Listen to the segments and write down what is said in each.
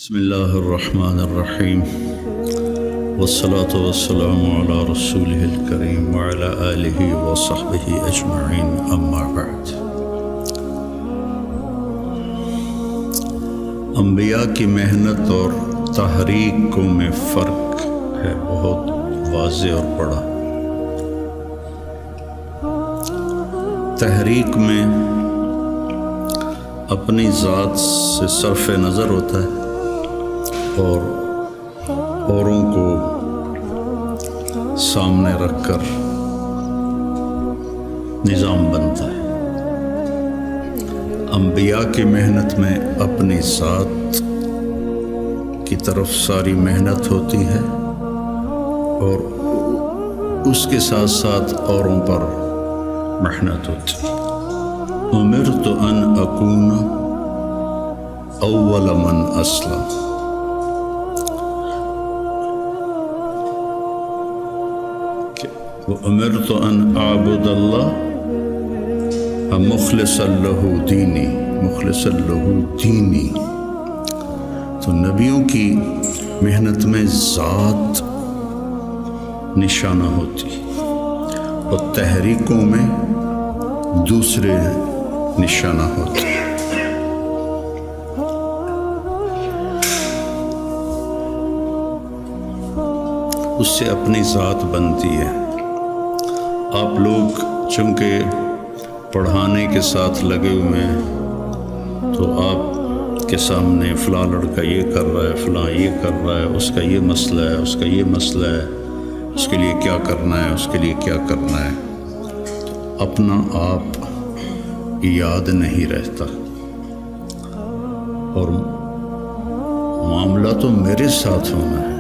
بسم اللہ الرحمن الرحیم والصلاة والسلام علی رسولہ الکریم وعلی آلہ وصحبہ اجمعین اما بعد۔ انبیاء کی محنت اور تحریکوں میں فرق ہے بہت واضح اور بڑا۔ تحریک میں اپنی ذات سے صرف نظر ہوتا ہے اور اوروں کو سامنے رکھ کر نظام بنتا ہے۔ انبیاء کی محنت میں اپنی ذات کی طرف ساری محنت ہوتی ہے اور اس کے ساتھ ساتھ اوروں پر محنت ہوتی ہے۔ امرت ان اکون اول من اسلم، وَأُمِرْتُ أَنْ أَعْبُدَ اللَّهَ مُخْلِصًا لَهُ دِينِي مُخْلِصًا لَهُ دِينِي۔ تو نبیوں کی محنت میں ذات نشانہ ہوتی اور تحریکوں میں دوسرے نشانہ ہوتے۔ اس سے اپنی ذات بنتی ہے۔ آپ لوگ چونکہ پڑھانے کے ساتھ لگے ہوئے ہیں تو آپ کے سامنے فلاں لڑکا یہ کر رہا ہے، فلاں یہ کر رہا ہے، اس کا یہ مسئلہ ہے، اس کا یہ مسئلہ ہے، اس کے لیے کیا کرنا ہے، اس کے لیے کیا کرنا ہے، اپنا آپ یاد نہیں رہتا اور معاملہ تو میرے ساتھ ہونا ہے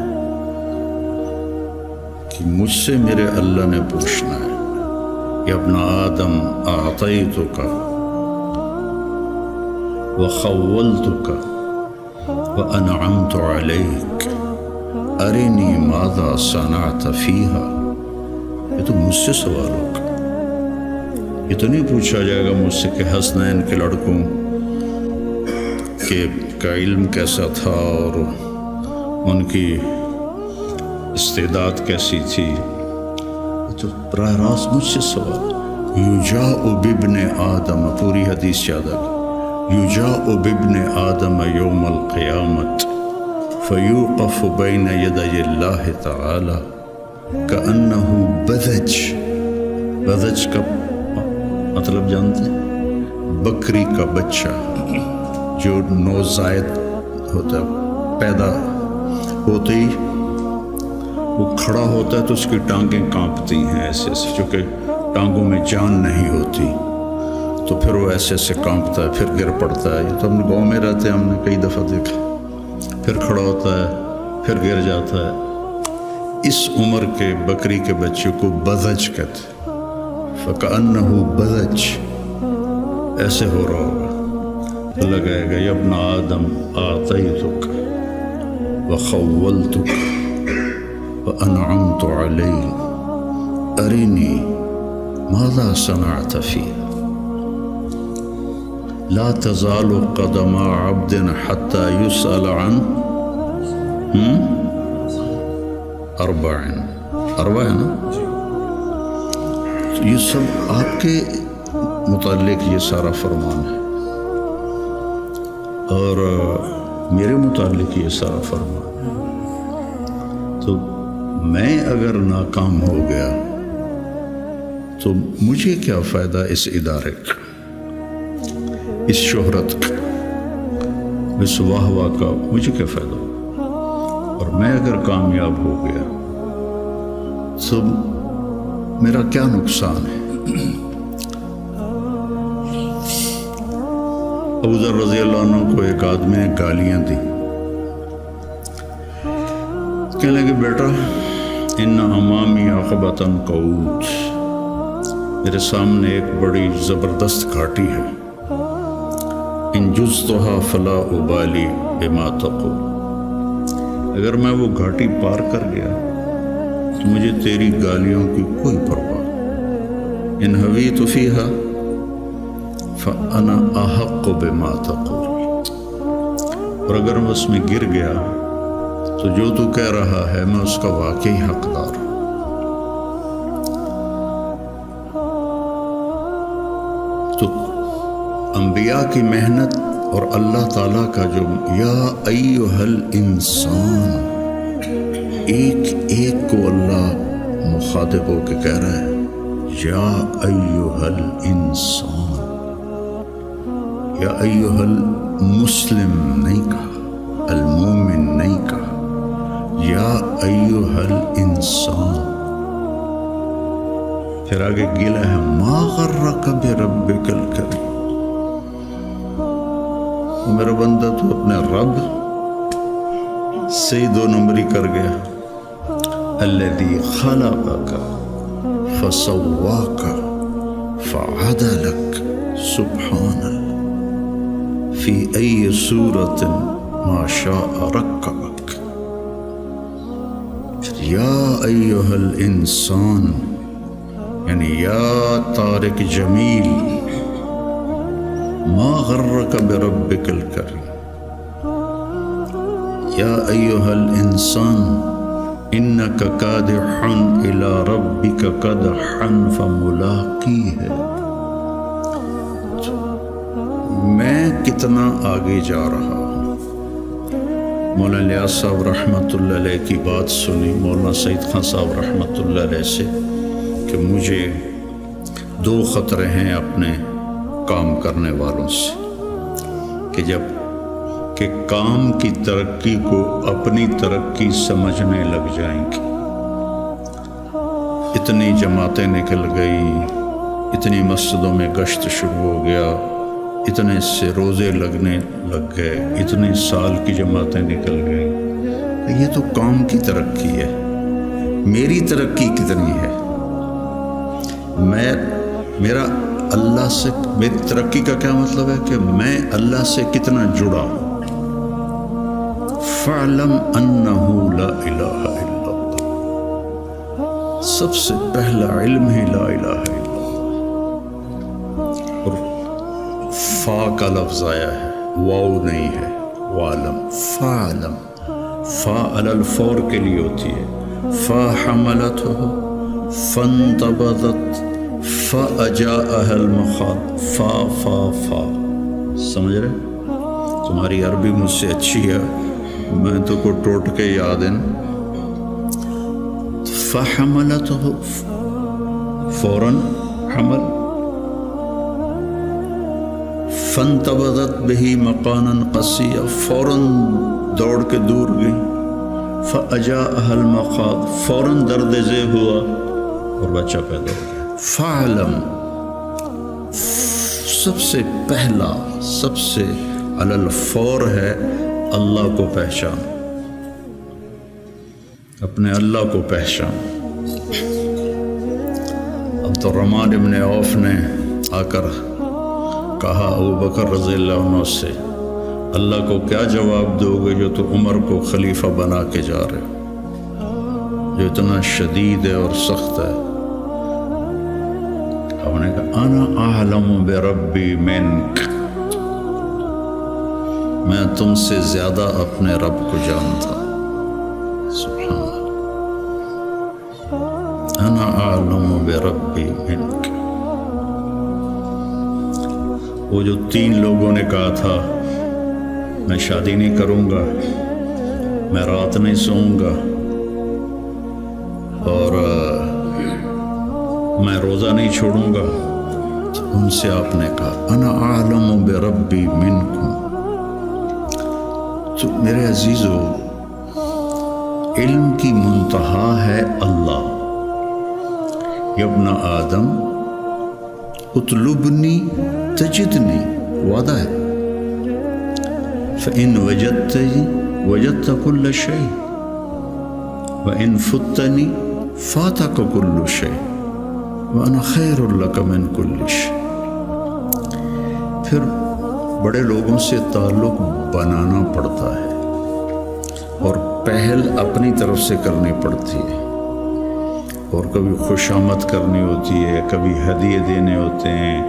کہ مجھ سے میرے اللہ نے پوچھنا ہے، یا ابن آدم اعطیتک وخولتک وانعمت علیک ارنی ماذا صنعت فیہا۔ یہ تو مجھ سے سوال ہوگا، یہ تو نہیں پوچھا جائے گا مجھ سے کہ حسنین کے لڑکوں کا علم کیسا تھا اور ان کی استعداد کیسی تھی۔ تو براہ راست مجھ سے سوال۔ یجاء بابن آدم، پوری حدیث یاد آ گئی، یجاء بابن آدم یوم القیامت فیوقف بین یدی اللہ تعالی کأنہ بذج۔ بذج کا مطلب جانتے ہیں؟ بکری کا بچہ جو نوزائید ہوتا ہے، پیدا ہوتے ہی وہ کھڑا ہوتا ہے تو اس کی ٹانگیں کانپتی ہیں ایسے ایسے، چونکہ ٹانگوں میں جان نہیں ہوتی تو پھر وہ ایسے ایسے کانپتا ہے، پھر گر پڑتا ہے۔ یہ تو ہم گاؤں میں رہتے ہیں، ہم نے کئی دفعہ دیکھا، پھر کھڑا ہوتا ہے، پھر گر جاتا ہے۔ اس عمر کے بکری کے بچے کو بذج کہتے ہیں، فکأنہ بذج، ایسے ہو رہا ہوگا، لگائے گا، یا ابن آدم اعطیتک وخولتک وانعمت علیک ارنی ماذا صنعت فیہا۔ لا تزال قدم عبد حتی یسأل عن اربع ہے نا؟ یہ سب آپ کے متعلق یہ سارا فرمان ہے اور میرے متعلق یہ سارا فرمان ہے۔ تو میں اگر ناکام ہو گیا تو مجھے کیا فائدہ اس ادارے کا، اس شہرت کا، اس واہ واہ کا، مجھے کیا فائدہ ہو؟ اور میں اگر کامیاب ہو گیا تو میرا کیا نقصان ہے؟ ابو ذر رضی اللہ عنہ کو ایک آدمی نے گالیاں دی، کہنے لگے بیٹا ان امامی عقبۃ قعود، میرے سامنے ایک بڑی زبردست گھاٹی ہے، ان جزتها فلا ابالی بما تقول، اگر میں وہ گھاٹی پار کر گیا تو مجھے تیری گالیوں کی کوئی پرواہ، ان حویت فیہا فَأَنَا أَحَقُّ بِمَا تَقُولُ، اور اگر میں اس میں گر گیا تو جو تو کہہ رہا ہے میں اس کا واقعی حقدار ہوں۔ تو انبیاء کی محنت اور اللہ تعالیٰ کا جو یا ایھا الانسان، ایک ایک کو اللہ مخاطب ہو کے کہہ رہا ہے یا ایھا الانسان، یا ایھا المسلم نہیں کہا، المومن نہیں کہا، یا ایھا الانسان۔ پھر آگے گلا ہے ما غرک بربک الکریم، میرا بندہ تو اپنے رب سے ہی دو نمبری کر گیا، الذی خلقک فسواک فعدلک سبحانہ فی ای صورت ما شاء رکبک۔ یا ایھا الانسان یعنی یا طارق جمیل، ما غرک بربک الکریم، یا ایھا الانسان انک کادح الی ربک کدحا فملاقیہ۔ میں کتنا آگے جا رہا ہوں۔ مولانا الیاس صاحب رحمۃ اللہ علیہ کی بات سنی مولانا سعید خان صاحب رحمۃ اللہ علیہ سے کہ مجھے دو خطرے ہیں اپنے کام کرنے والوں سے، کہ جب کہ کام کی ترقی کو اپنی ترقی سمجھنے لگ جائیں گے، اتنی جماعتیں نکل گئی، اتنی مسجدوں میں گشت شروع ہو گیا، اتنے سے روزے لگنے لگ گئے، اتنے سال کی جماعتیں نکل گئی، یہ تو کام کی ترقی ہے۔ میری ترقی کتنی ہے؟ میرا اللہ سے، میری ترقی کا کیا مطلب ہے کہ میں اللہ سے کتنا جڑا ہوں۔ فَاعْلَمْ أَنَّهُ لَا إِلَٰهَ إِلَّا اللَّهُ، سب سے پہلا علم ہے لا الہ الا اللہ، اور فا کا لفظ آیا ہے، واو نہیں ہے، وَعْلَمْ، فَاعْلَمْ، فا علی الفور کے لیے ہوتی ہے، فا حملتہ فانتبذت فأجاءها المخاض، فا فا فا، سمجھ رہے؟ تمہاری عربی مجھ سے اچھی ہے، میں تو کو ٹوٹ کے یاد ہے۔ فحملتہ فوراً حمل، فانتبذت بہ مکانا قصیا، فوراً دوڑ کے دور گئی، فأجاءها المخاض، فوراً درد ذیل ہوا اور بچہ پیدا ہو گیا۔ فعلم، سب سے پہلا، سب سے علی الفور ہے اللہ کو پہچان، اپنے اللہ کو پہچان۔ اب تو رمان ابن عوف نے آ کر کہا ابو بکر رضی اللہ عنہ سے، اللہ کو کیا جواب دو گے جو تو عمر کو خلیفہ بنا کے جا رہے ہو، جو اتنا شدید ہے اور سخت ہے؟ ہم نے کہا انا اعلم بربی منک، میں تم سے زیادہ اپنے رب کو جانتا، سبحان اللہ، انا اعلم بربی منک۔ وہ جو 3 لوگوں نے کہا تھا میں شادی نہیں کروں گا، میں رات نہیں سوؤں گا، اور میں روزہ نہیں چھوڑوں گا، تو ان سے آپ نے کہا انا اعلم بربی منکم۔ تو میرے عزیزو، علم کی منتہا ہے اللہ۔ یا ابن آدم اطلبنی تجدنی، وعدہ ہے، فإن وجدتنی وجدت كل شيء وإن فتنی فاتک كل شيء وأنا خیر لک من كل شيء۔ پھر بڑے لوگوں سے تعلق بنانا پڑتا ہے اور پہل اپنی طرف سے کرنی پڑتی ہے، اور کبھی خوشامد کرنی ہوتی ہے، کبھی ہدیے دینے ہوتے ہیں،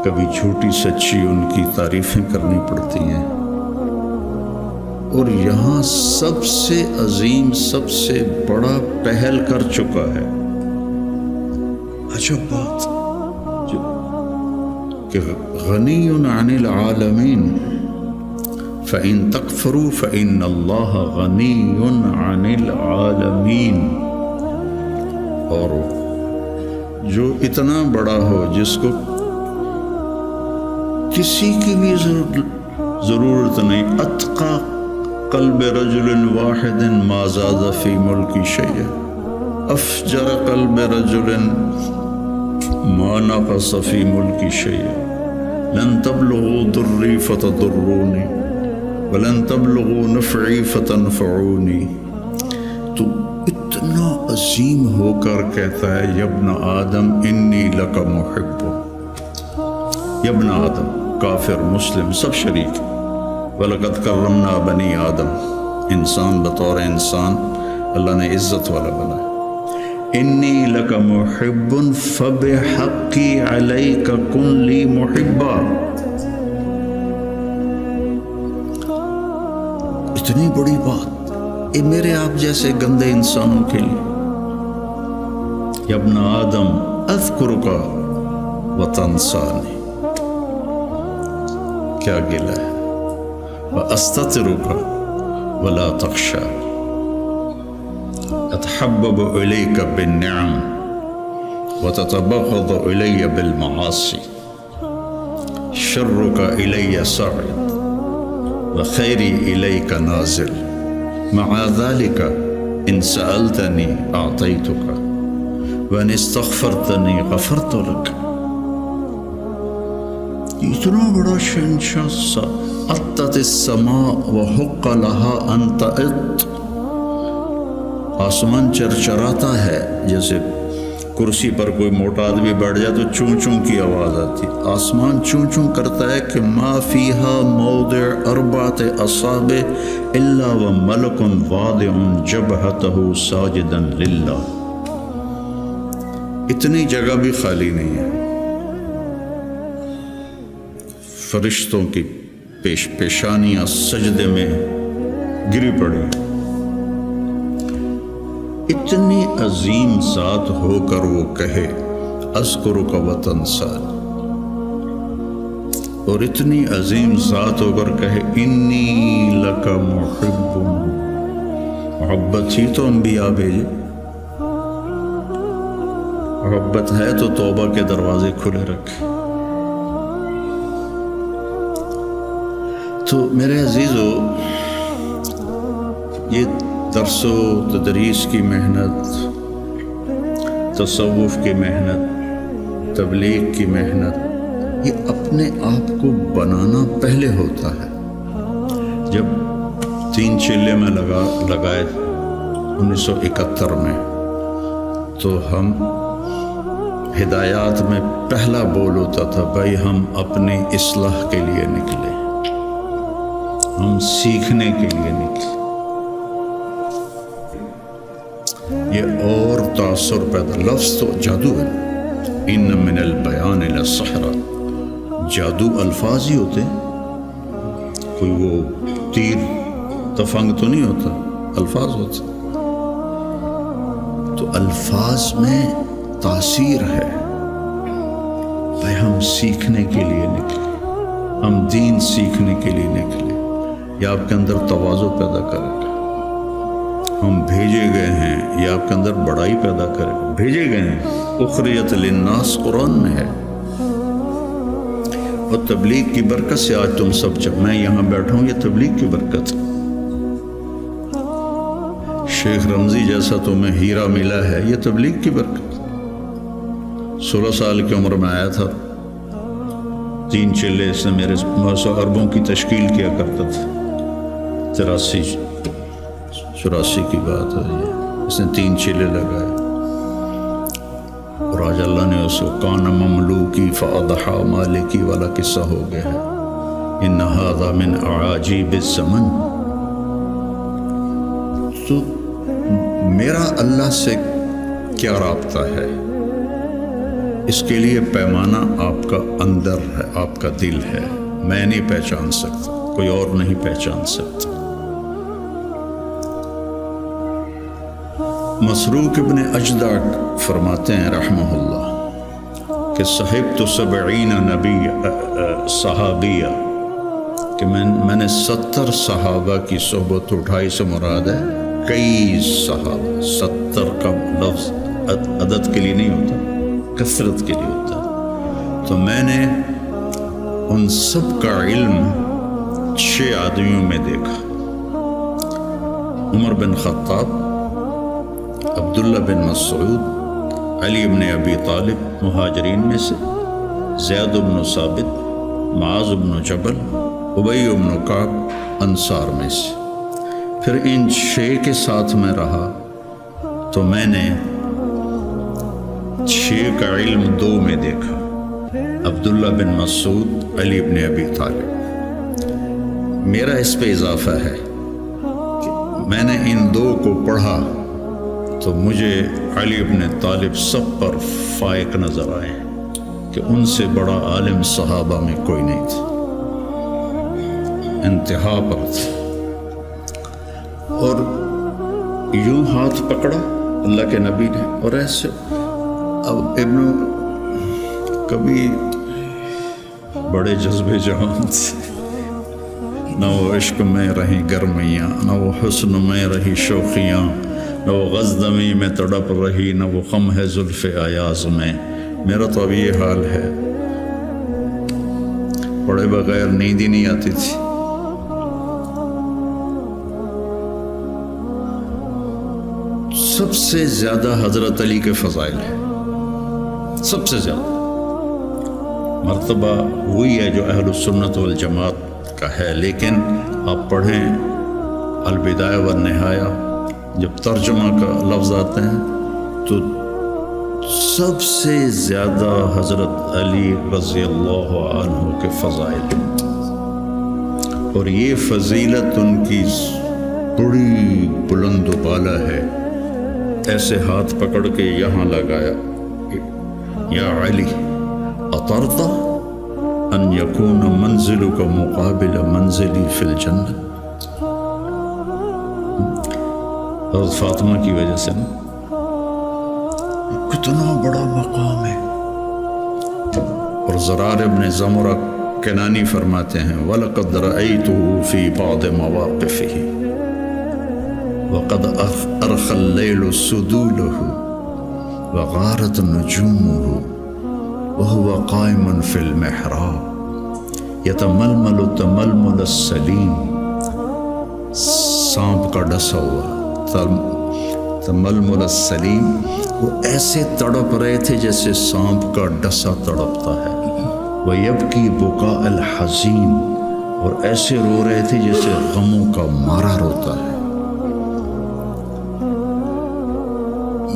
کبھی جھوٹی سچی ان کی تعریفیں کرنی پڑتی ہیں۔ اور یہاں سب سے عظیم، سب سے بڑا پہل کر چکا ہے۔ عجب بات کہ غنی عن العالمین، فَإِن تَكْفُرُوا فَإِنَّ اللَّهَ غَنِيٌّ عَنِ الْعَالَمِينَ، اور جو اتنا بڑا ہو جس کو کسی کی بھی ضرورت نہیں، اتقى قلب رجل واحد ما زاد فی ملکی شیئا، افجر قلب رجل ما نقص فی ملکی شیئا، لن تبلغوا ضری فتضرونی ولن تبلغوا نفعی فتنفعونی۔ تو اتنا عظیم ہو کر کہتا ہے یا ابن آدم انی لک محب، یا ابن آدم، کافر مسلم سب شریک۔ وَلَقَدْ كَرَّمْنَا بَنِي آدم، انسان بطور انسان اللہ نے عزت والا بنا۔ انی لک محب فبحقی علیک کن لی محبا۔ اتنی بڑی بات، یہ میرے آپ جیسے گندے انسانوں کے لیے۔ یا ابن آدم اذکرک وتنسانی، کیا گلہ ہے، وَأَسْتَتِرُكَ وَلَا تَخْشَى، أَتَحَبَّبُ إِلَيْكَ بِالنِّعَمِ وَتَتَبَغَضُ إِلَيَّ بِالْمَعَاصِي، شَرُّكَ إِلَيَّ صَاعِدٌ وَخَيْرِي إِلَيْكَ نَازِلٌ، مَعَ ذَلِكَ إِن سَأَلْتَنِي أَعْطَيْتُكَ وَإِنِ اسْتَغْفَرْتَنِي غَفَرْتُ لَكَ۔ اتنا بڑا شہنشاہ، اطت السماء وحق لها ان تئط، آسمان چرچراتا ہے، جیسے کرسی پر کوئی موٹا آدمی بیٹھ جائے تو چون چون کی آواز آتی، آسمان چون چون کرتا ہے کہ ما فیہا موضع اربعۃ اصابع الا وملک واضع جبہتہ ساجدا للہ۔ اتنی جگہ بھی خالی نہیں ہے، فرشتوں کی پیشانیاں سجدے میں گری پڑی۔ اتنی عظیم ذات ہو کر وہ کہے اذکرک وتنسانی، اور اتنی عظیم ذات ہو کر کہے انی لک محب۔ محبت ہی تو انبیاء بھیجے، محبت ہے تو توبہ کے دروازے کھلے رکھے۔ تو میرے عزیزو، یہ درس و تدریس کی محنت، تصوف کی محنت، تبلیغ کی محنت، یہ اپنے آپ کو بنانا پہلے ہوتا ہے۔ جب 3 چلے میں لگائے 1971 میں، تو ہم ہدایات میں پہلا بول ہوتا تھا، بھائی ہم اپنی اصلاح کے لیے نکلے، ہم سیکھنے کے لیے نکلے۔ یہ اور تاثر پیدا، لفظ تو جادو ہے، ان من البیان للسحر، جادو الفاظ ہی ہوتے ہیں، کوئی وہ تیر تفنگ تو نہیں ہوتا، الفاظ ہوتے۔ تو الفاظ میں تاثیر ہے، بھائی ہم سیکھنے کے لیے نکلے، ہم دین سیکھنے کے لیے نکلے، یہ آپ کے اندر تواضع پیدا کرے گا۔ ہم بھیجے گئے ہیں، یہ آپ کے اندر بڑائی پیدا کرے گا۔ بھیجے گئے ہیں، اخرجت للناس قرآن میں ہے، اور تبلیغ کی برکت سے آج تم سب، جب میں یہاں بیٹھا ہوں، یہ تبلیغ کی برکت۔ شیخ رمزی جیسا تمہیں ہیرا ملا ہے، یہ تبلیغ کی برکت۔ 16 سال کی عمر میں آیا تھا، 3 چلے اس نے میرے 900 اربوں کی تشکیل کیا کرتا تھا، 84 کی بات ہے، اس نے 3 چلے لگائے، اور آج اللہ نے اس کو کان مملوکی فاضحى مالکی والا قصہ ہو گیا ہے۔ ان ھذا من اعاجیب الزمن۔ تو میرا اللہ سے کیا رابطہ ہے، اس کے لیے پیمانہ آپ کا اندر ہے، آپ کا دل ہے۔ میں نہیں پہچان سکتا، کوئی اور نہیں پہچان سکتا۔ مسروق ابن اجدع فرماتے ہیں رحمہ اللہ کہ صحبت 70 نبی صحابیہ، کہ میں نے 70 صحابہ کی صحبت اٹھائی، سے مراد ہے کئی صحابہ۔ 70 کا لفظ عدد کے لیے نہیں ہوتا، کثرت کے لیے ہوتا ہے۔ تو میں نے ان سب کا علم 6 آدمیوں میں دیکھا: عمر بن خطاب، عبداللہ بن مسعود، علی بن ابی طالب مہاجرین میں سے، زید بن ثابت، معاذ بن جبل، ابی بن کعب انصار میں سے۔ پھر ان 6 کے ساتھ میں رہا تو میں نے 6 کا علم 2 میں دیکھا: عبداللہ بن مسعود، علی بن ابی طالب۔ میرا اس پہ اضافہ ہے کہ میں نے ان 2 کو پڑھا تو مجھے علی بن طالب سب پر فائق نظر آئے کہ ان سے بڑا عالم صحابہ میں کوئی نہیں تھا، انتہا پر تھا۔ اور یوں ہاتھ پکڑا اللہ کے نبی نے، اور ایسے اب کبھی بڑے جذبے جہان تھے، نہ وہ عشق میں رہی گرمیاں، نہ وہ حسن میں رہی شوخیاں، نہ وہ غزدمی میں تڑپ رہی، نہ وہ خم ہے زلف ایاز میں۔ میرا تو اب یہ حال ہے، پڑھے بغیر نیند ہی نہیں آتی تھی۔ سب سے زیادہ حضرت علی کے فضائل ہیں، سب سے زیادہ مرتبہ وہی ہے جو اہل السنت والجماعت کا ہے، لیکن آپ پڑھیں البدایہ والنہایہ، جب ترجمہ کا لفظ آتے ہیں تو سب سے زیادہ حضرت علی رضی اللہ عنہ کے فضائل، اور یہ فضیلت ان کی بڑی بلند و بالا ہے۔ ایسے ہاتھ پکڑ کے یہاں لگایا: یا علی اطرت ان یکون منزلک مقابل منزلی فی الجنہ۔ حضرت فاطمہ کی وجہ سے نا، کتنا بڑا مقام ہے۔ اور زرار ابن زمرہ کنانی فرماتے ہیں: وَلَقَدْ رَأَيْتُهُ فِي بَعْضِ مَوَاقِفِهِ وَقَدْ أَرْخَى اللَّيْلُ سُدُولَهُ وَغَارَتْ نُجُومُهُ وَهُوَ قَائِمٌ فِي الْمِحْرَابِ يَتَمَلْمَلُ تَمَلْمُلَ السَّلِيمِ، سانپ کا ڈسا ہوا تململ السلیم، وہ ایسے تڑپ رہے تھے جیسے سانپ کا ڈسا تڑپتا ہے۔ وَيَبْكِي بُكَاءَ الْحَزِينِ، اور ایسے رو رہے تھے جیسے غموں کا مارا روتا ہے۔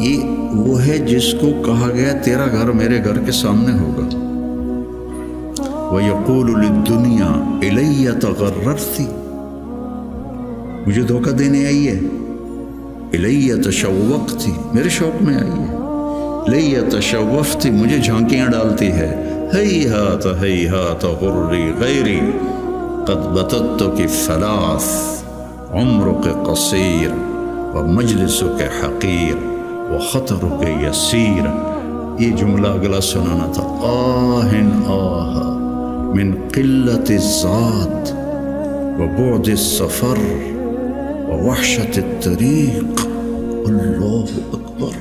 یہ وہ ہے جس کو کہا گیا تیرا گھر میرے گھر کے سامنے ہوگا۔ وَيَقُولُ لِلدُّنْيَا إِلَيَّ تَغَرَّرْتِ، مجھے دھوکہ دینے آئی ہے۔ إِلَيَّ تَشَوَّقْتِ، میرے شوق میں آئی ہے۔ إِلَيَّ تَشَوَّفْتِ، مجھے جھانکیاں ڈالتی ہے۔ هَيْهَاتَ هَيْهَاتَ غُرِّي غَيْرِي قَدْ بَتَتُّكِ ثَلَاث عُمْرُكِ قَصِيرٌ وَمَجْلِسُكَ حَقِيرٌ وَخَطَرُكَ يَسِيرٌ۔ یہ جملہ اگلا سنانا تھا: آہن آہ من قلت الذات وبعد السفر ووحشت الطریق۔ اللہ اکبر!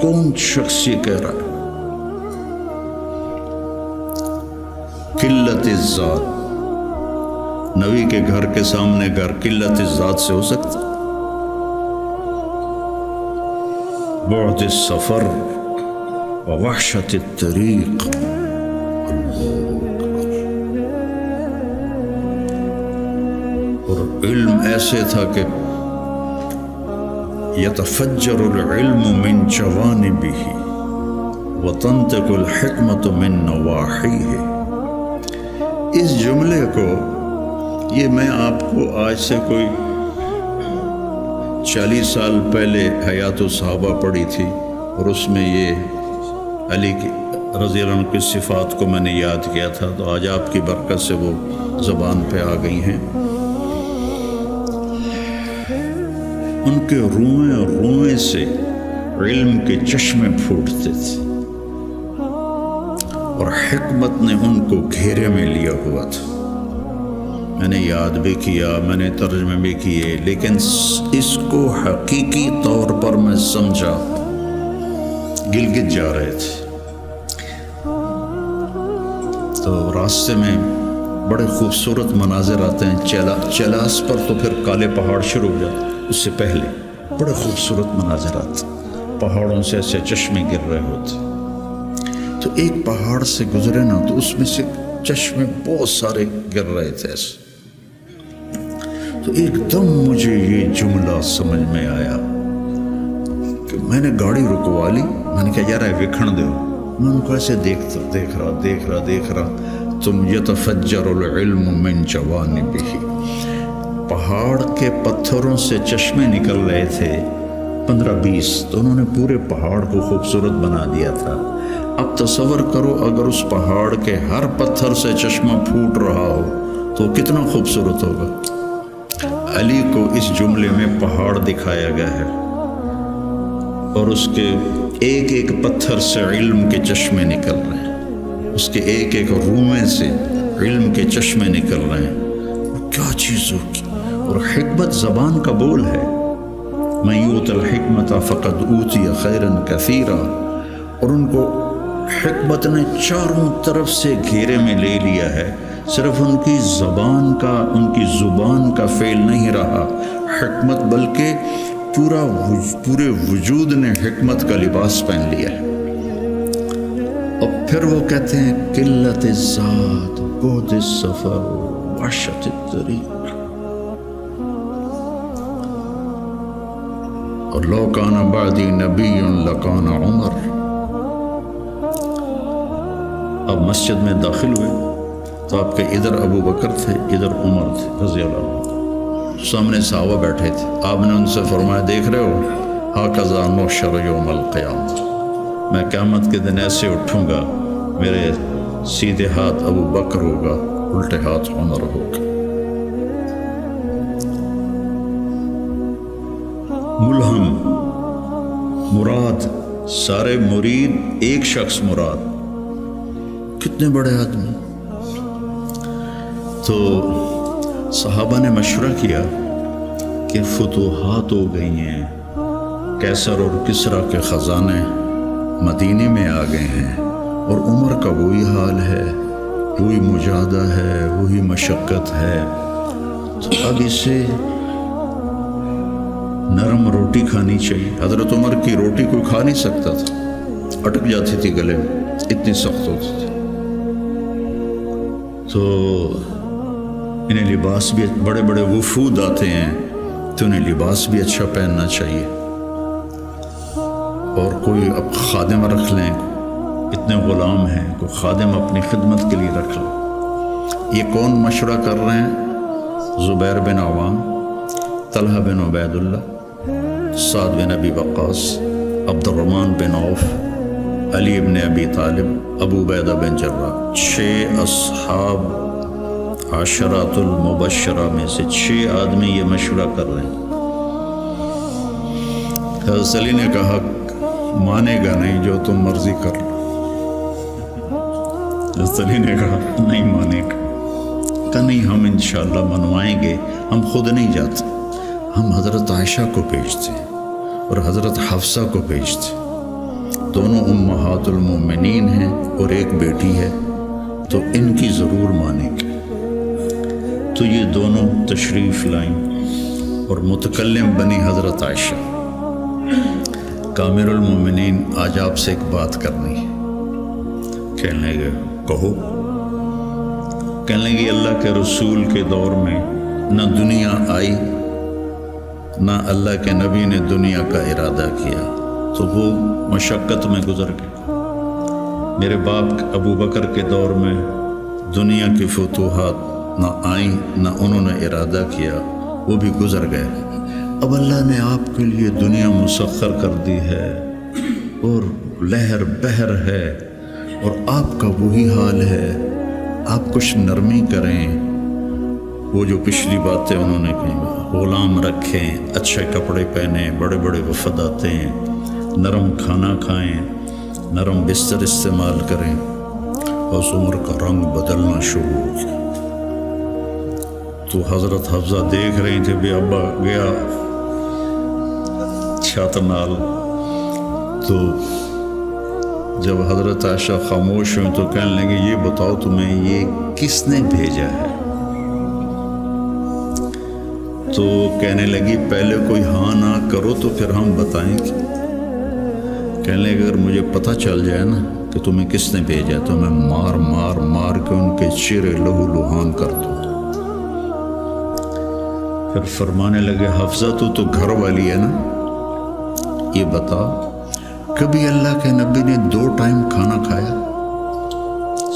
کون شخص یہ کہہ رہا ہے؟ قلت الذات، نبی کے گھر کے سامنے گھر قلت الذات سے ہو سکتا؟ بعد السفر ووحشت الطریق۔ اور علم ایسے تھا کہ یتفجر العلم من جوانبہ وتنطق الحکمت من نواحیہ۔ اس جملے کو، یہ میں آپ کو آج سے کوئی 40 سال پہلے حیات الصحابہ پڑھی تھی، اور اس میں یہ علی کی رضی اللہ عنہ کی صفات کو میں نے یاد کیا تھا، تو آج آپ کی برکت سے وہ زبان پہ آ گئی ہیں۔ ان کے روئیں روئیں سے علم کے چشمے پھوٹتے تھے، اور حکمت نے ان کو گھیرے میں لیا ہوا تھا۔ میں نے یاد بھی کیا، میں نے ترجمے بھی کیے، لیکن اس کو حقیقی طور پر میں سمجھا، گلگت جا رہے تھے تو راستے میں بڑے خوبصورت مناظر آتے ہیں، چیلاس پر تو پھر کالے پہاڑ شروع ہو جاتے، اس سے پہلے بڑے خوبصورت مناظر آتے، پہاڑوں سے ایسے چشمے گر رہے ہوتے۔ تو ایک پہاڑ سے گزرے نا تو اس میں سے چشمے بہت سارے گر رہے تھے ایسے۔ تو ایک دم مجھے یہ جملہ سمجھ میں آیا کہ میں نے گاڑی رکوا لی، میں نے کہا یار وکھن دو، میں ان کو ایسے دیکھ رہا تم یتفجر العلم من جوانبہ، پہاڑ کے پتھروں سے چشمے نکل رہے تھے 15-20، تو انہوں نے پورے پہاڑ کو خوبصورت بنا دیا تھا۔ اب تصور کرو اگر اس پہاڑ کے ہر پتھر سے چشمہ پھوٹ رہا ہو تو کتنا خوبصورت ہوگا۔ علی کو اس جملے میں پہاڑ دکھایا گیا ہے، اور اس کے ایک ایک پتھر سے علم کے چشمے نکل رہے ہیں، اس کے ایک ایک روئیں سے علم کے چشمے نکل رہے ہیں۔ اور کیا چیز ہوگی، اور حکمت زبان کا بول ہے، من یؤت الحکمت فقد اوتی خیرا کثیرا، اور ان کو حکمت نے چاروں طرف سے گھیرے میں لے لیا ہے۔ صرف ان کی زبان کا فعل نہیں رہا حکمت، بلکہ پورے وجود نے حکمت کا لباس پہن لیا ہے۔ اور پھر وہ کہتے ہیں قلت الذات بعد السفر وحشت الطریق، اور لو کان بعدی نبی لکان عمر۔ اب مسجد میں داخل ہوئے تو آپ کے ادھر ابو بکر تھے، ادھر عمر تھے رضی اللہ عنہ، سامنے صحابہ بیٹھے تھے۔ آپ نے ان سے فرمایا دیکھ رہے ہو ھکذا نحشر یوم القیامہ، میں قیامت کے دن ایسے اٹھوں گا، میرے سیدھے ہاتھ ابو بکر ہوگا، الٹے ہاتھ عمر ہوگا۔ ملہم مراد، سارے مرید ایک شخص مراد، کتنے بڑے آدمی۔ تو صحابہ نے مشورہ کیا کہ فتوحات ہو گئی ہیں، کیسر اور کسریٰ کے خزانے مدینے میں آ گئے ہیں، اور عمر کا وہی حال ہے، وہی مجاہدہ ہے، وہی مشقت ہے، تو اب اسے نرم روٹی کھانی چاہیے۔ حضرت عمر کی روٹی کوئی کھا نہیں سکتا تھا، اٹک جاتی تھی گلے میں، اتنی سخت ہوتی تھی۔ تو انہیں لباس بھی، بڑے بڑے وفود آتے ہیں تو انہیں لباس بھی اچھا پہننا چاہیے، اور کوئی اب خادم رکھ لیں، اتنے غلام ہیں، کوئی خادم اپنی خدمت کے لیے رکھ لیں۔ یہ کون مشورہ کر رہے ہیں؟ زبیر بن عوام، طلحہ بن عبید اللہ، سعد بن ابی وقاص، عبد الرحمن بن عوف، علی بن ابی طالب، ابو عبیدہ بن جراح، 6 اصحاب عشرات المبشرہ میں سے 6 آدمی یہ مشورہ کر رہے ہیں۔ حضرت علی نے کہا مانے گا نہیں، جو تم مرضی کر لو۔ حضرت علی نے کہا نہیں مانے گا، کہ نہیں ہم انشاءاللہ منوائیں گے، ہم خود نہیں جاتے، ہم حضرت عائشہ کو بھیجتے اور حضرت حفصہ کو بھیجتے، دونوں امہات المومنین ہیں اور ایک بیٹی ہے، تو ان کی ضرور مانیں گے۔ تو یہ دونوں تشریف لائیں اور متکلم بنی حضرت عائشہ، کامل المومنین آج آپ سے ایک بات کرنی ہے۔ کہنے لگے کہو، کہنے لگے اللہ کے رسول کے دور میں نہ دنیا آئی، نہ اللہ کے نبی نے دنیا کا ارادہ کیا، تو وہ مشقت میں گزر گئے۔ میرے باپ ابو بکر کے دور میں دنیا کی فتوحات نہ آئیں، نہ انہوں نے ارادہ کیا، وہ بھی گزر گئے۔ اب اللہ نے آپ کے لیے دنیا مسخر کر دی ہے، اور لہر بہر ہے، اور آپ کا وہی حال ہے۔ آپ کچھ نرمی کریں، وہ جو پچھلی باتیں انہوں نے کہیں، غلام رکھیں، اچھے کپڑے پہنیں، بڑے بڑے وفد آتے ہیں، نرم کھانا کھائیں، نرم بستر استعمال کریں، اور اس عمر کا رنگ بدلنا شروع ہو گیا۔ تو حضرت حفصہ دیکھ رہی تھے بھی ابا گیا چھت نال، تو جب حضرت عائشہ خاموش ہوئیں تو کہنے لگے یہ بتاؤ تمہیں یہ کس نے بھیجا ہے؟ تو کہنے لگی پہلے کوئی ہاں نہ کرو تو پھر ہم بتائیں گے۔ کہنے لگے اگر مجھے پتہ چل جائے نا کہ تمہیں کس نے بھیجا تو میں مار مار مار کے ان کے چہرے لہو لہان کر دوں۔ پھر فرمانے لگے حفصہ تو گھر والی ہے نا، یہ بتا کبھی اللہ کے نبی نے 2 ٹائم کھانا کھایا؟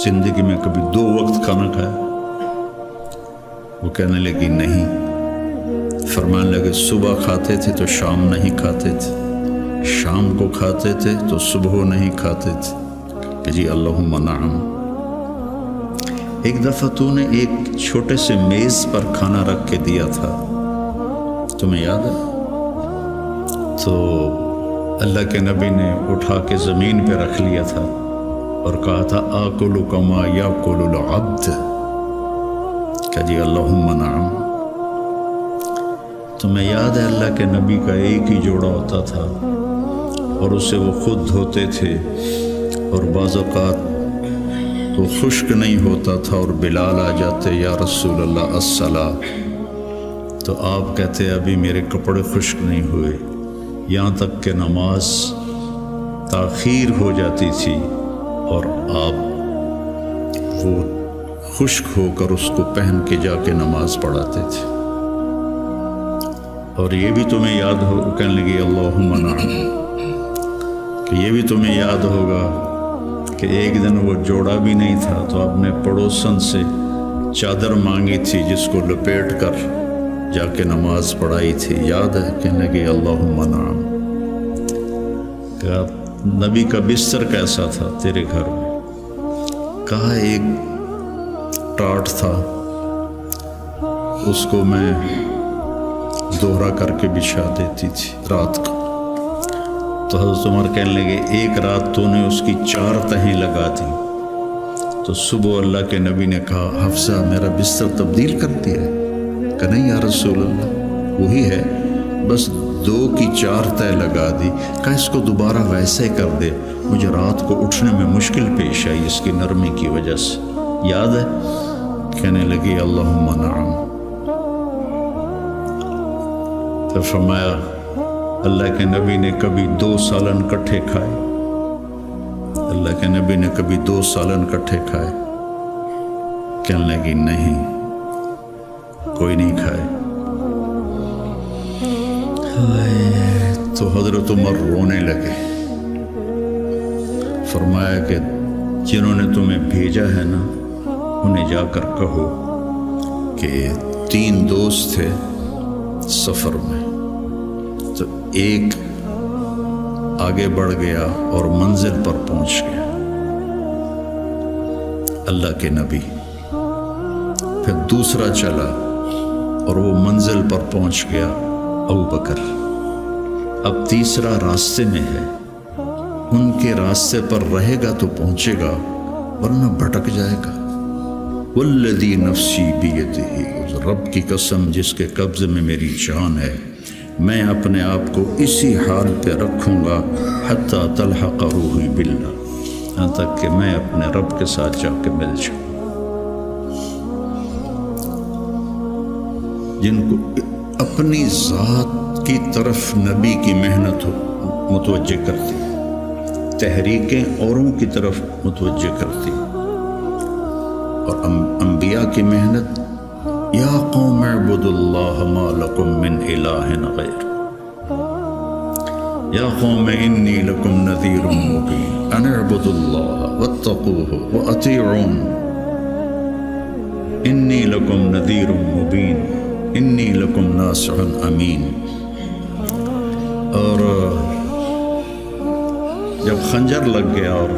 زندگی میں کبھی 2 وقت کھانا کھایا؟ وہ کہنے لگی نہیں۔ فرمانے لگے صبح کھاتے تھے تو شام نہیں کھاتے تھے، شام کو کھاتے تھے تو صبح نہیں کھاتے تھے؟ کہ جی اللہم نعم۔ ایک دفعہ تو نے ایک چھوٹے سے میز پر کھانا رکھ کے دیا تھا، تمہیں یاد ہے؟ تو اللہ کے نبی نے اٹھا کے زمین پہ رکھ لیا تھا اور کہا تھا آکل کما یاکل العبد، کہ جی اللہم نعم۔ تمہیں یاد ہے اللہ کے نبی کا ایک ہی جوڑا ہوتا تھا اور اسے وہ خود دھوتے تھے، اور بعض اوقات تو خشک نہیں ہوتا تھا اور بلال آ جاتے یا رسول اللہ الصلاۃ، تو آپ کہتے ابھی میرے کپڑے خشک نہیں ہوئے، یہاں تک کہ نماز تاخیر ہو جاتی تھی اور آپ وہ خشک ہو کر اس کو پہن کے جا کے نماز پڑھاتے تھے۔ اور یہ بھی تمہیں یاد ہو، کہنے لگی اللہم نعم، کہ یہ بھی تمہیں یاد ہوگا کہ ایک دن وہ جوڑا بھی نہیں تھا تو اپنے پڑوسن سے چادر مانگی تھی جس کو لپیٹ کر جا کے نماز پڑھائی تھی، یاد ہے؟ کہنے لگی اللہم نعم۔ کہا نبی کا بستر کیسا تھا تیرے گھر میں؟ کہا ایک ٹاٹ تھا، اس کو میں دوہرا کر کے بچھا دیتی تھی رات کو۔ تو حضرت عمر کہنے لگے ایک رات تو نے اس کی 4 تہیں لگا دی، تو صبح اللہ کے نبی نے کہا حفصہ میرا بستر تبدیل کر دیا ہے؟ کہ نہیں یا رسول اللہ وہی ہے، بس 2 کی 4 تہ لگا دی۔ کہا اس کو دوبارہ ویسے کر دے، مجھے رات کو اٹھنے میں مشکل پیش آئی اس کی نرمی کی وجہ سے، یاد ہے؟ کہنے لگی اللہم نعم۔ تو فرمایا اللہ کے نبی نے کبھی 2 سالن کٹھے کھائے؟ اللہ کے نبی نے کبھی 2 سالن کٹھے کھائے؟ کہنے لگی نہیں، کوئی نہیں کھائے۔ تو حضرت عمر رونے لگے، فرمایا کہ جنہوں نے تمہیں بھیجا ہے نا انہیں جا کر کہو کہ 3 دوست تھے سفر میں، تو ایک آگے بڑھ گیا اور منزل پر پہنچ گیا اللہ کے نبی، پھر دوسرا چلا اور وہ منزل پر پہنچ گیا ابو بکر، اب تیسرا راستے میں ہے، ان کے راستے پر رہے گا تو پہنچے گا ورنہ بھٹک جائے گا۔ والذی نفسی بیدہ، رب کی قسم جس کے قبضے میں میری جان ہے، میں اپنے آپ کو اسی حال پہ رکھوں گا حتی تلحق روحی باللہ، یہاں تک کہ میں اپنے رب کے ساتھ جا کے مل جاؤں۔ جن کو اپنی ذات کی طرف نبی کی محنت متوجہ کرتی، تحریکیں اوروں کی طرف متوجہ کرتی، اور انبیاء کی محنت یا قوم اعبدوا اللہ ما لکم من الہ غیر، یا قوم انی لکم نذیر مبین ان اعبدوا اللہ واتقوہ واطیعون انی لکم نذیر مبین انی لکم ناصح امین۔ اور جب خنجر لگ گیا اور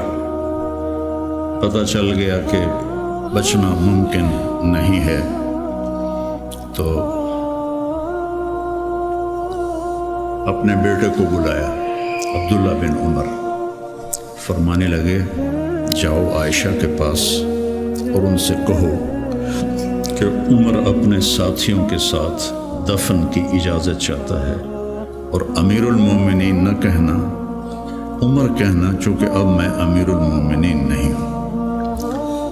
پتہ چل گیا کہ بچنا ممکن نہیں ہے، تو اپنے بیٹے کو بلایا عبداللہ بن عمر، فرمانے لگے جاؤ عائشہ کے پاس اور ان سے کہو کہ عمر اپنے ساتھیوں کے ساتھ دفن کی اجازت چاہتا ہے، اور امیر المومنین نہ کہنا، عمر کہنا، چونکہ اب میں امیر المومنین نہیں ہوں۔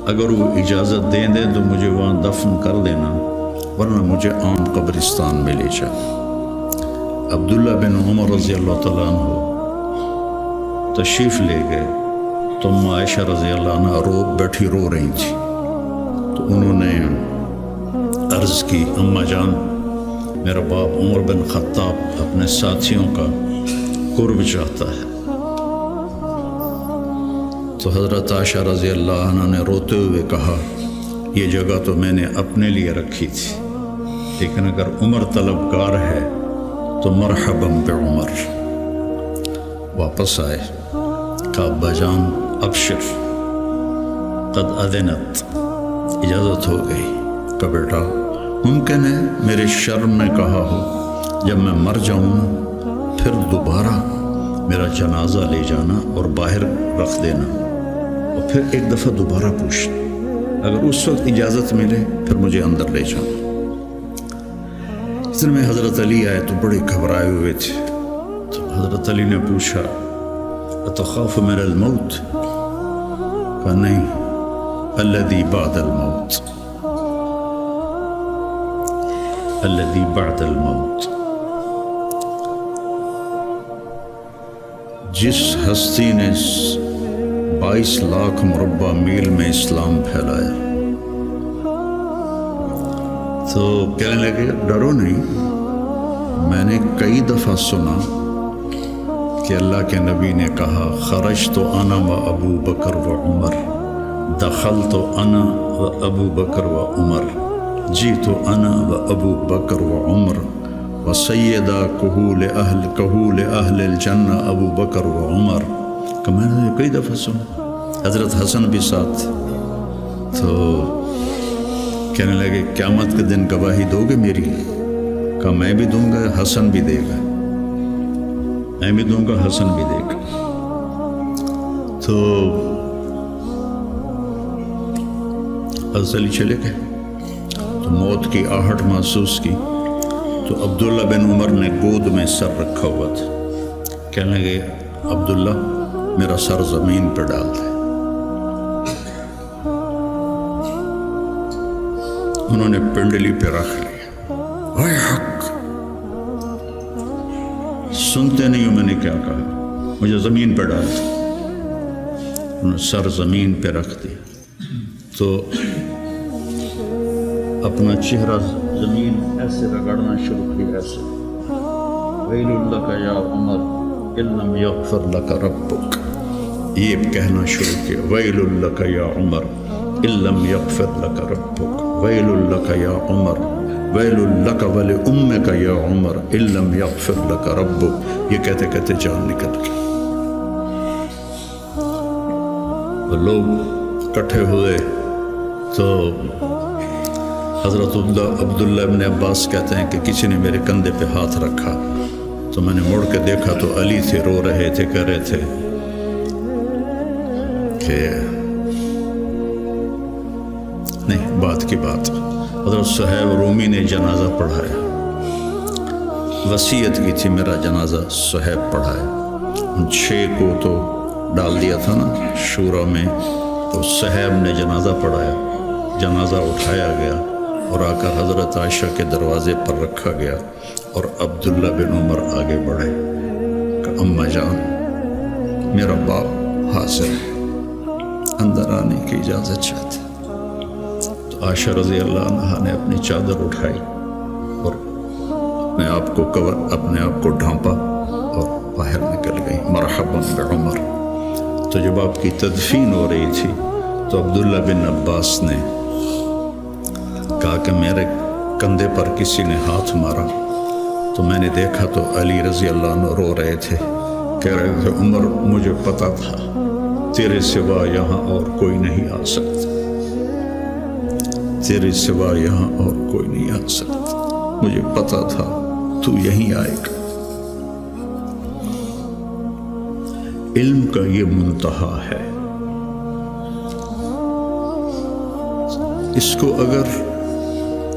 اگر وہ اجازت دیں تو مجھے وہاں دفن کر دینا، ورنہ مجھے عام قبرستان میں لے جا۔ عبداللہ بن عمر رضی اللہ تعالیٰ عنہ تشریف لے گئے تو عائشہ رضی اللہ عنہ بیٹھی رو رہی تھی، تو انہوں نے عرض کی اماں جان، میرا باپ عمر بن خطاب اپنے ساتھیوں کا قرب چاہتا ہے۔ تو حضرت عائشہ رضی اللہ عنہ نے روتے ہوئے کہا یہ جگہ تو میں نے اپنے لیے رکھی تھی، لیکن اگر عمر طلبگار ہے تو مرحبا بعمر۔ واپس آئے، کہا ابا جان ابشر قد اذنت، اجازت ہو گئی۔ کہ بیٹا ممکن ہے میرے شرم نے کہا ہو جب میں مر جاؤں پھر دوبارہ میرا جنازہ لے جانا اور باہر رکھ دینا، اور پھر ایک دفعہ دوبارہ پوچھنا، اگر اس وقت اجازت ملے پھر مجھے اندر لے جانا۔ اس میں حضرت علی آئے تو بڑے گھبرائے ہوئے تھے، تو حضرت علی نے پوچھا اتخاف من الموت؟ کہا نہیں، الذی بعد الموت، الذی بعد الموت۔ جس ہستی نے 22 لاکھ مربع میل میں اسلام پھیلایا، تو کہنے لگے ڈرو نہیں، میں نے کئی دفعہ سنا کہ اللہ کے نبی نے کہا خرجت انا و ابو بکر و عمر، دخلت انا و ابو بکر و عمر، جیت انا و ابو بکر و عمر، و سیدہ کہول اہل الجنہ ابو بکر و عمر۔ کہ میں نے کئی دفعہ سنا، حضرت حسن بھی ساتھ، تو کہنے لگے قیامت کے دن گواہی دو گے میری؟ کہا میں بھی دوں گا، حسن بھی دے گا، میں بھی دوں گا، حسن بھی دے گا۔ تو حضرت علی چلے گئے، تو موت کی آہٹ محسوس کی، تو عبداللہ بن عمر نے گود میں سر رکھا ہوا تھا، کہنے لگے عبداللہ میرا سر زمین پہ ڈال دے۔ انہوں نے پنڈلی پہ رکھ لیا، اے حق، سنتے نہیں ہو میں نے کیا کہا، مجھے زمین پہ ڈال دے۔ انہوں نے سر زمین پہ رکھ دیا، تو اپنا چہرہ زمین ایسے رگڑنا شروع کیا، ایسے ویل لک یا عمر ان لم یغفر لک ربک، یہ کہنا شروع کیا، ویل لک یا عمر ان لم یغفر لک ربک، ویل لک یا عمر، ویل لک ولامک یا عمر ان لم یغفر لک ربک۔ یہ کہتے کہتے جان نکل گئی۔ لوگ اکٹھے ہوئے تو حضرت عبداللہ ابن عباس کہتے ہیں کہ کسی نے میرے کندھے پہ ہاتھ رکھا، تو میں نے مڑ کے دیکھا تو علی تھے، رو رہے تھے، کہہ رہے تھے کہ نہیں، بات کی بات، حضرت صہیب رومی نے جنازہ پڑھایا، وصیت کی تھی میرا جنازہ صہیب پڑھائے، ان 6 کو تو ڈال دیا تھا نا شورا میں، تو صہیب نے جنازہ پڑھایا، جنازہ اٹھایا گیا اور آ کر حضرت عائشہ کے دروازے پر رکھا گیا، اور عبداللہ بن عمر آگے بڑھے کہ اماں جان میرا باپ حاضر ہے، اندر آنے کی اجازت چاہتے۔ تو عائشہ رضی اللہ عنہا نے اپنی چادر اٹھائی اور اپنے آپ کو ڈھانپا اور باہر نکل گئی، مرحبا بعمر۔ تو جب آپ کی تدفین ہو رہی تھی تو عبداللہ بن عباس نے کہا کہ میرے کندھے پر کسی نے ہاتھ مارا، تو میں نے دیکھا تو علی رضی اللہ عنہ رو رہے تھے، کہہ رہے تھے عمر مجھے پتا تھا تیرے سوا یہاں اور کوئی نہیں آ سکتا، تیرے سوا یہاں اور کوئی نہیں آ سکتا۔ مجھے پتا تھا تو یہیں آئے گا۔ علم کا یہ منتہا ہے، اس کو اگر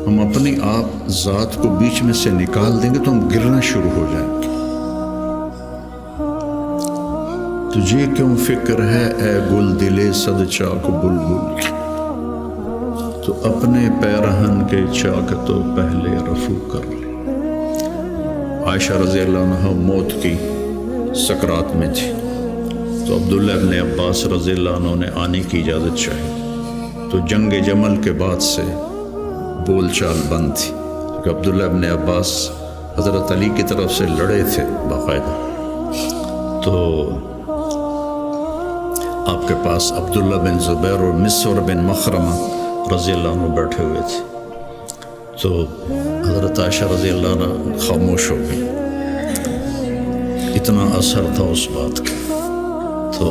ہم اپنی آپ ذات کو بیچ میں سے نکال دیں گے تو ہم گرنا شروع ہو جائیں گے۔ تجھے کیوں فکر ہے اے گل دلے صد چاک بلبل، تو اپنے پیرہن کے چاک تو پہلے رفو کر لے۔ عائشہ رضی اللہ عنہ موت کی سکرات میں تھی تو عبداللہ ابن عباس رضی اللہ عنہ نے آنے کی اجازت چاہی، تو جنگ جمل کے بعد سے بول چال بند تھی، کیونکہ عبداللہ ابن عباس حضرت علی کی طرف سے لڑے تھے باقاعدہ، تو آپ کے پاس عبداللہ بن زبیر اور مسور بن مخرمہ رضی اللہ عنہ بیٹھے ہوئے تھے، تو حضرت عائشہ رضی اللہ عنہ خاموش ہو گئی، اتنا اثر تھا اس بات کا۔ تو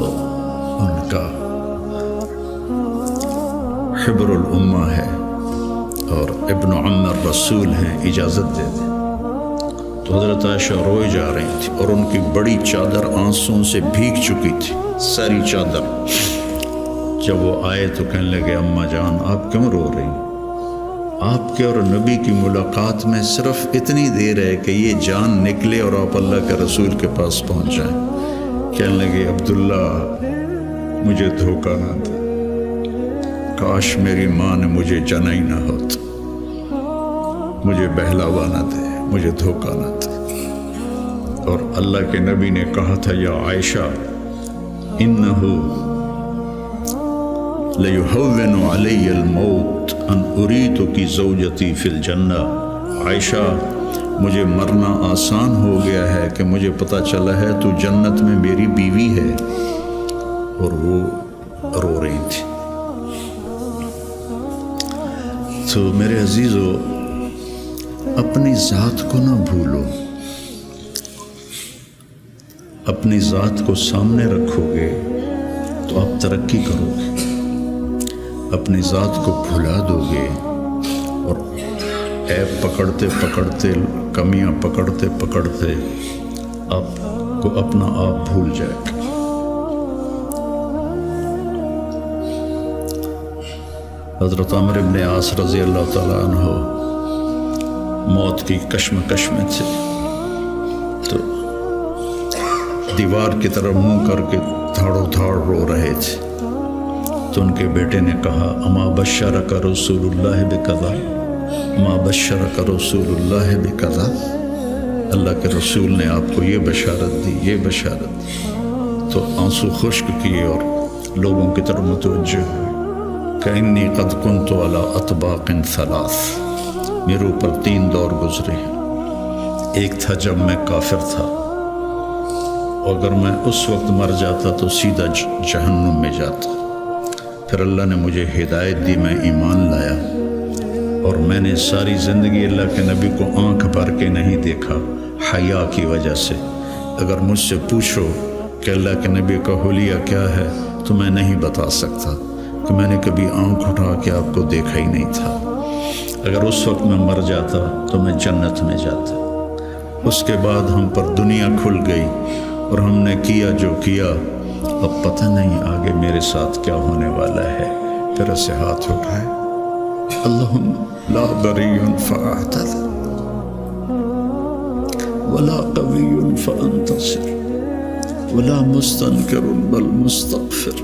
ان کا حبر الامہ ہے اور ابن عم الرسول ہیں، اجازت دے دیں۔ تو حضرت عائشہ روئے جا رہی تھی اور ان کی بڑی چادر آنسوں سے بھیگ چکی تھی، ساری چادر۔ جب وہ آئے تو کہنے لگے اماں جان آپ کیوں رو رہی؟ آپ کے اور نبی کی ملاقات میں صرف اتنی دیر ہے کہ یہ جان نکلے اور آپ اللہ کے رسول کے پاس پہنچ جائیں۔ کہنے لگے عبداللہ مجھے دھوکہ نہ دے، کاش میری ماں نے مجھے جنا ہی نہ ہوتا، مجھے بہلاوا نہ دے، مجھے دھوکہ نہ دے۔ اور اللہ کے نبی نے کہا تھا یا عائشہ انہو لیہون علی الموت ان اریتکی زوجتی فی الجنہ، عائشہ مجھے مرنا آسان ہو گیا ہے کہ مجھے پتہ چلا ہے تو جنت میں میری بیوی ہے۔ اور وہ رو رہی تھی۔ تو میرے عزیزو اپنی ذات کو نہ بھولو، اپنی ذات کو سامنے رکھو گے تو آپ ترقی کرو گے، اپنی ذات کو بھلا دو گے اور عیب پکڑتے پکڑتے، کمیاں پکڑتے پکڑتے آپ کو اپنا آپ بھول جائے گا۔ حضرت عمرو بن عاص رضی اللہ تعالیٰ عنہ موت کی کشمکش میں تھے، تو دیوار کی طرف منہ کر کے دھاڑو دھاڑ رو رہے تھے، تو ان کے بیٹے نے کہا اما بشرک رسول اللہ بکذا، اما بشرک رسول اللہ بکذا، اللہ کے رسول نے آپ کو یہ بشارت دی، یہ بشارت دی۔ تو آنسو خشک کیے اور لوگوں کی طرف متوجہ ہوئے کہ انی قد کنت علی اطباق ثلاث، میرے اوپر 3 دور گزرے ہیں۔ ایک تھا جب میں کافر تھا، اگر میں اس وقت مر جاتا تو سیدھا جہنم میں جاتا، پھر اللہ نے مجھے ہدایت دی، میں ایمان لایا اور میں نے ساری زندگی اللہ کے نبی کو آنکھ بھر کے نہیں دیکھا حیا کی وجہ سے۔ اگر مجھ سے پوچھو کہ اللہ کے نبی کا حلیہ کیا ہے تو میں نہیں بتا سکتا کہ میں نے کبھی آنکھ اٹھا کے آپ کو دیکھا ہی نہیں تھا۔ اگر اس وقت میں مر جاتا تو میں جنت میں جاتا۔ اس کے بعد ہم پر دنیا کھل گئی اور ہم نے کیا جو کیا، اب پتہ نہیں آگے میرے ساتھ کیا ہونے والا ہے۔ پھر اسے ہاتھ اٹھائے، اللہم لا بری فاعتذر ولا قوی فانتصر ولا مستنکر بل مستغفر۔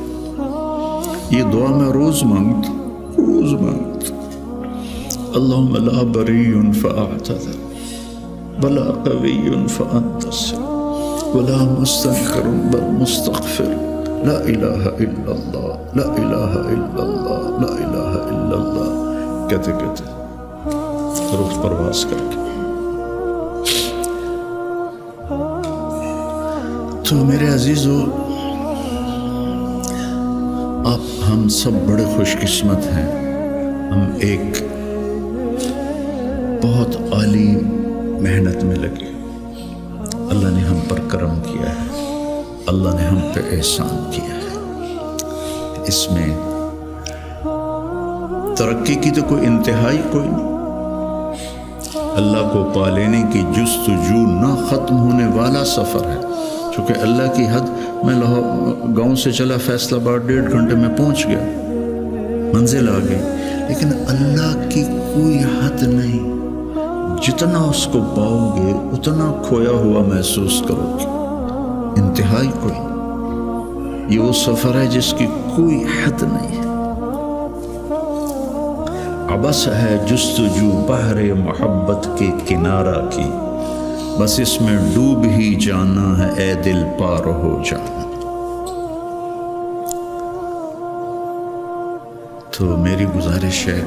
یہ دعا میں روز مانگتا، روز مانگتا، اللہم لا بری فاعتذر ولا قوی فانتصر ولا مستنکر بل مستغفر، لا الہ الا اللہ، لا الہ الا اللہ، لا الہ الا اللہ کہتے کہتے روح پرواز کر کے۔ تو میرے عزیزو آپ ہم سب بڑے خوش قسمت ہیں، ہم ایک بہت عالی محنت میں لگے، اللہ نے ہم پر کرم کیا ہے، اللہ نے ہم پہ احسان کیا ہے۔ اس میں ترقی کی تو کوئی انتہائی کوئی نہیں، اللہ کو پا لینے کی جستجو نہ ختم ہونے والا سفر ہے. چونکہ اللہ کی حد، میں گاؤں سے چلا فیصل آباد 1.5 گھنٹے میں پہنچ گیا، منزل آ گئی. لیکن اللہ کی کوئی حد نہیں، جتنا اس کو پاؤ گے اتنا کھویا ہوا محسوس کرو گے، انتہائی کوئی. یہ وہ سفر ہے جس کی کوئی حد نہیں ہے. عبث ہے جستجو بحر محبت کے کنارہ کی، بس اس میں ڈوب ہی جانا ہے اے دل پار ہو جانا. تو میری گزارش ہے،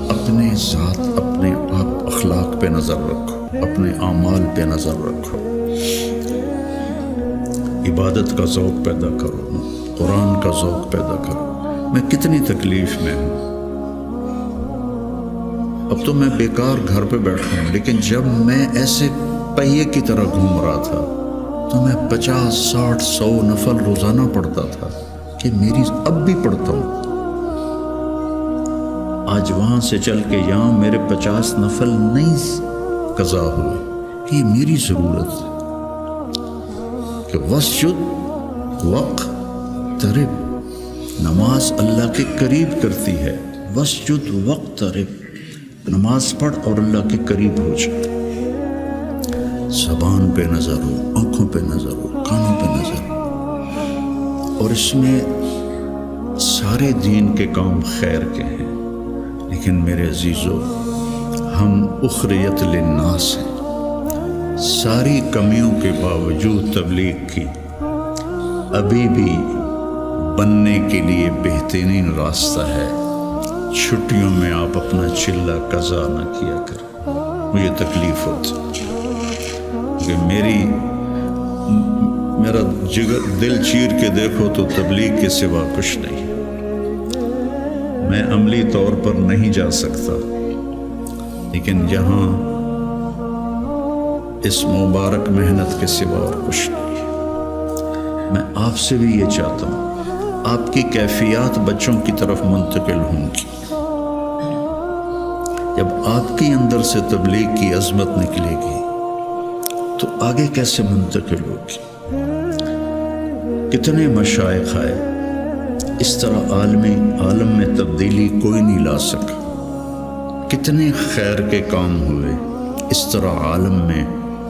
اپنے ذات، اپنے آپ اخلاق پہ نظر رکھو، اپنے اعمال پہ نظر رکھو، عبادت کا ذوق پیدا کرو، قرآن کا ذوق پیدا کرو. میں کتنی تکلیف میں ہوں، اب تو میں بیکار گھر پہ بیٹھا ہوں، لیکن جب میں ایسے پہیے کی طرح گھوم رہا تھا تو میں 50 60 100 نفل روزانہ پڑھتا تھا کہ میری اب بھی پڑھتا ہوں. آج وہاں سے چل کے یہاں میرے 50 نفل نہیں قضا ہوئے کہ یہ میری ضرورت ہے کہ وسجد وقترب، نماز اللہ کے قریب کرتی ہے. وسجد وقترب، نماز پڑھ اور اللہ کے قریب ہو جائے. زبان پہ نظر ہو، آنکھوں پہ نظر ہو، کانوں پہ نظر ہو. اور اس میں سارے دین کے کام خیر کے ہیں، لیکن میرے عزیزو، ہم اخریت للناس ہیں. ساری کمیوں کے باوجود تبلیغ کی ابھی بھی بننے کے لیے بہترین راستہ ہے. چھٹیوں میں آپ اپنا چلہ قضا نہ کیا کریں. مجھے تکلیف ہوتی کہ میرا جگر دل چیر کے دیکھو تو تبلیغ کے سوا کچھ نہیں. میں عملی طور پر نہیں جا سکتا، لیکن یہاں اس مبارک محنت کے سوا اور کچھ نہیں. میں آپ سے بھی یہ چاہتا ہوں، آپ کی کیفیات بچوں کی طرف منتقل ہوں گی. جب آپ کے اندر سے تبلیغ کی عظمت نکلے گی تو آگے کیسے منتقل ہوگی؟ کتنے مشائخ آئے، اس طرح عالم میں تبدیلی کوئی نہیں لا سکا. کتنے خیر کے کام ہوئے، اس طرح عالم میں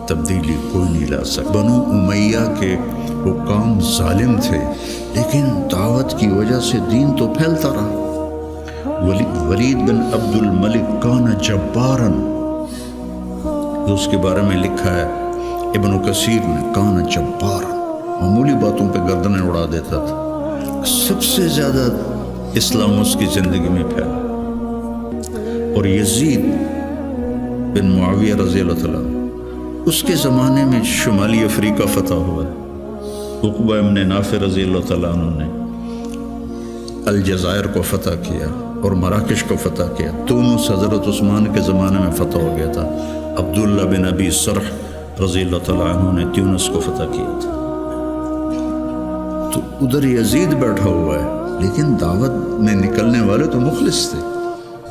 تبدیلی کوئی نہیں لا سکا. بنو امیہ کے حکام ظالم تھے، لیکن دعوت کی وجہ سے دین تو پھیلتا رہا. ولید بن عبد الملک کان جبارن، اس کے بارے میں لکھا ہے ابن کثیر نے، کان جبارن، معمولی باتوں پہ گردنیں اڑا دیتا تھا. سب سے زیادہ اسلام اس کی زندگی میں پھیلا. اور یزید بن معاویہ رضی اللہ عنہ، اس کے زمانے میں شمالی افریقہ فتح ہوا. عقبہ ابن نافع رضی اللہ تعالیٰ عنہ نے الجزائر کو فتح کیا اور مراکش کو فتح کیا. تونس حضرت عثمان کے زمانے میں فتح ہو گیا تھا. عبداللہ بن ابی سرح رضی اللہ تعالیٰ عنہ نے تونس کو فتح کیا تھا. تو ادھر یزید بیٹھا ہوا ہے، لیکن دعوت میں نکلنے والے تو مخلص تھے.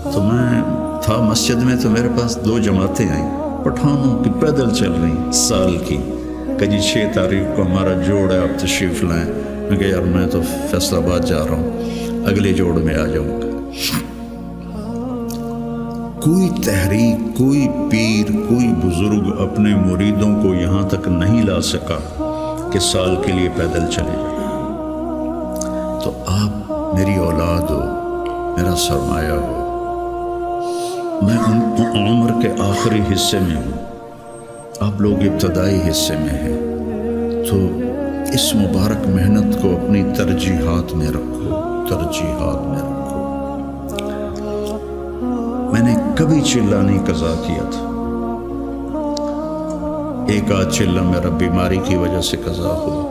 تو میں تھا مسجد میں، تو میرے پاس 2 جماعتیں آئیں پٹھانوں کی، پیدل چل رہی سال کی، کہ جی 6 تاریخ کو ہمارا جوڑ ہے، آپ تشریف لائیں. میں کہا یار میں تو فیصل آباد جا رہا ہوں، اگلے جوڑ میں آ جاؤں گا. کوئی تحریک، کوئی پیر، کوئی بزرگ اپنے مریدوں کو یہاں تک نہیں لا سکا کہ سال کے لیے پیدل چلے جائیں. تو آپ میری اولاد ہو، میرا سرمایہ ہو. میں عمر کے آخری حصے میں ہوں، آپ لوگ ابتدائی حصے میں ہیں. تو اس مبارک محنت کو اپنی ترجیحات میں رکھو، ترجیحات میں رکھو. میں نے کبھی چلہ نہیں قضا کیا تھا. ایک آدھ چلہ میرا بیماری کی وجہ سے قضا ہوا،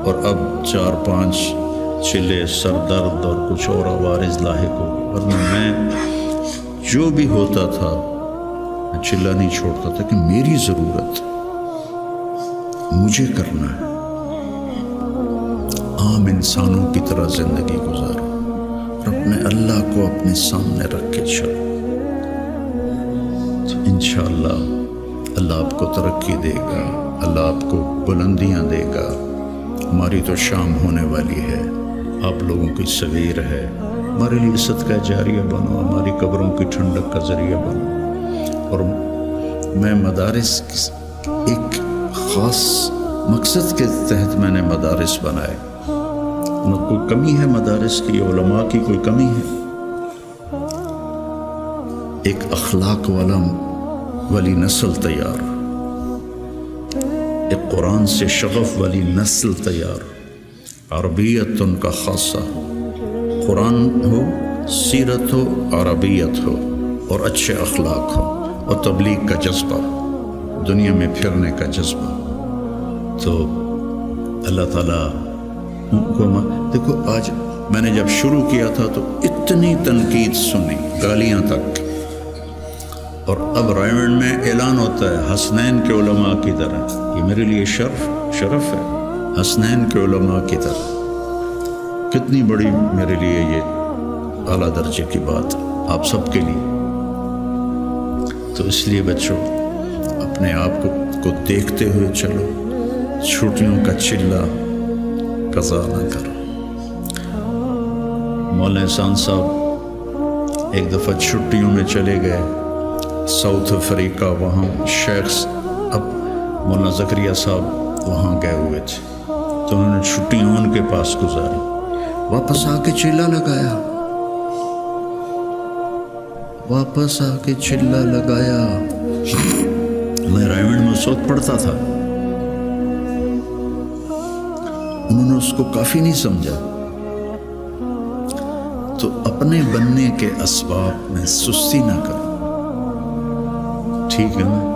اور اب 4-5 چلے سر درد اور کچھ اور عوارض لاحق ہو گئے. ورنہ میں جو بھی ہوتا تھا میں چلہ نہیں چھوڑتا تھا کہ میری ضرورت مجھے کرنا ہے. عام انسانوں کی طرح زندگی گزارو اور اپنے اللہ کو اپنے سامنے رکھ کے چلو. تو انشاءاللہ اللہ آپ کو ترقی دے گا، اللہ آپ کو بلندیاں دے گا۔ ہماری تو شام ہونے والی ہے، آپ لوگوں کی سویر ہے، ہمارے لیے صدقہ جاریہ بنو، ہماری قبروں کی ٹھنڈک کا ذریعہ بنو۔ اور میں مدارس ایک خاص مقصد کے تحت میں نے مدارس بنائے۔ کوئی کمی ہے مدارس کی، علماء کی کوئی کمی ہے؟ ایک اخلاق والی نسل تیار، ایک قرآن سے شغف والی نسل تیار، عربیت ان کا خاصہ، قرآن ہو، سیرت ہو، عربیت ہو، اور اچھے اخلاق ہو، اور تبلیغ کا جذبہ، دنیا میں پھرنے کا جذبہ۔ تو اللہ تعالیٰ کو دیکھو، آج میں نے جب شروع کیا تھا تو اتنی تنقید سنی، گالیاں تک، اور اب رائمنڈ میں اعلان ہوتا ہے حسنین کے علماء کی طرح۔ یہ میرے لیے شرف ہے، حسنین کے علماء کی طرح۔ کتنی بڑی میرے لیے یہ اعلیٰ درجے کی بات آپ سب کے لیے۔ تو اس لیے بچوں، اپنے آپ کو دیکھتے ہوئے چلو، چھٹیوں کا چلہ قضا نہ کرو۔ مولانا احسان صاحب ایک دفعہ چھٹیوں میں چلے گئے ساؤتھ افریقہ، وہاں شیخ اب مولانا زکریا صاحب وہاں گئے ہوئے تھے، تو انہوں نے چھٹیاں ان کے پاس گزاری، واپس آ کے چلہ لگایا، واپس آ کے چلہ لگایا۔ میں رائمنڈ میں اس وقت پڑھتا تھا، انہوں نے اس کو کافی نہیں سمجھا۔ تو اپنے بننے کے اسباب میں سستی نہ کرو، ٹھیک ہے نا؟